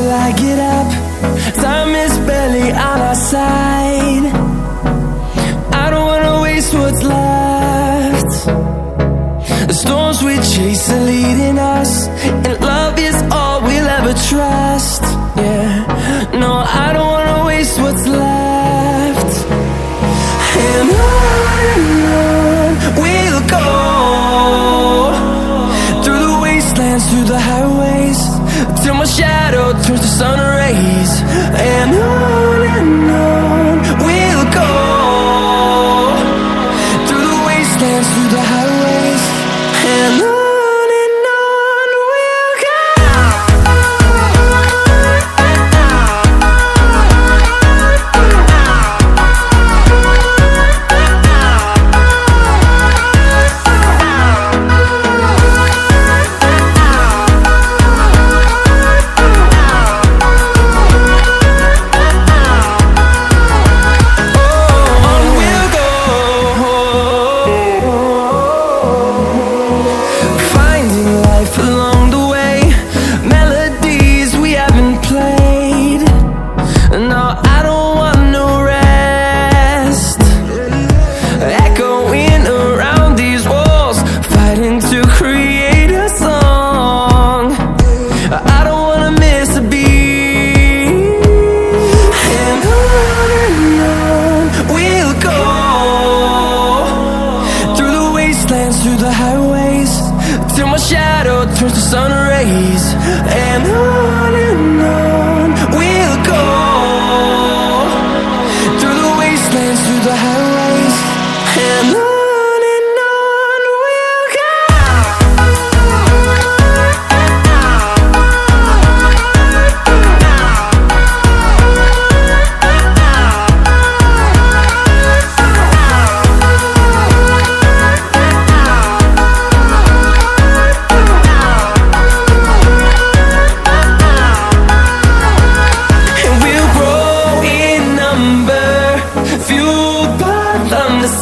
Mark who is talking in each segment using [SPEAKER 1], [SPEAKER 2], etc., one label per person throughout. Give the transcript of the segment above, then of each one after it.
[SPEAKER 1] till I get up. Time is barely on our side. I don't wanna waste what's left. The storms we chase are leading us, and love is all we'll ever trust. Yeah, no, I don't wanna waste what's left. And on we'll go, through the wastelands, through the highways, till my shadow turns to sun rays. And on we'll go, through the wastelands, through the highways, and on we'll go. Through the highways, till my shadow turns to sun rays. And on we'll go, through the wastelands, through the highways, and on we'll go.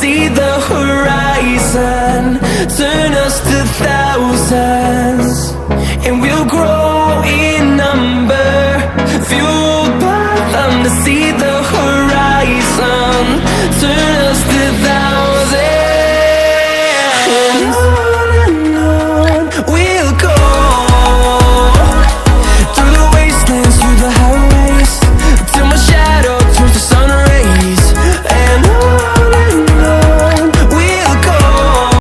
[SPEAKER 1] See the horizon turn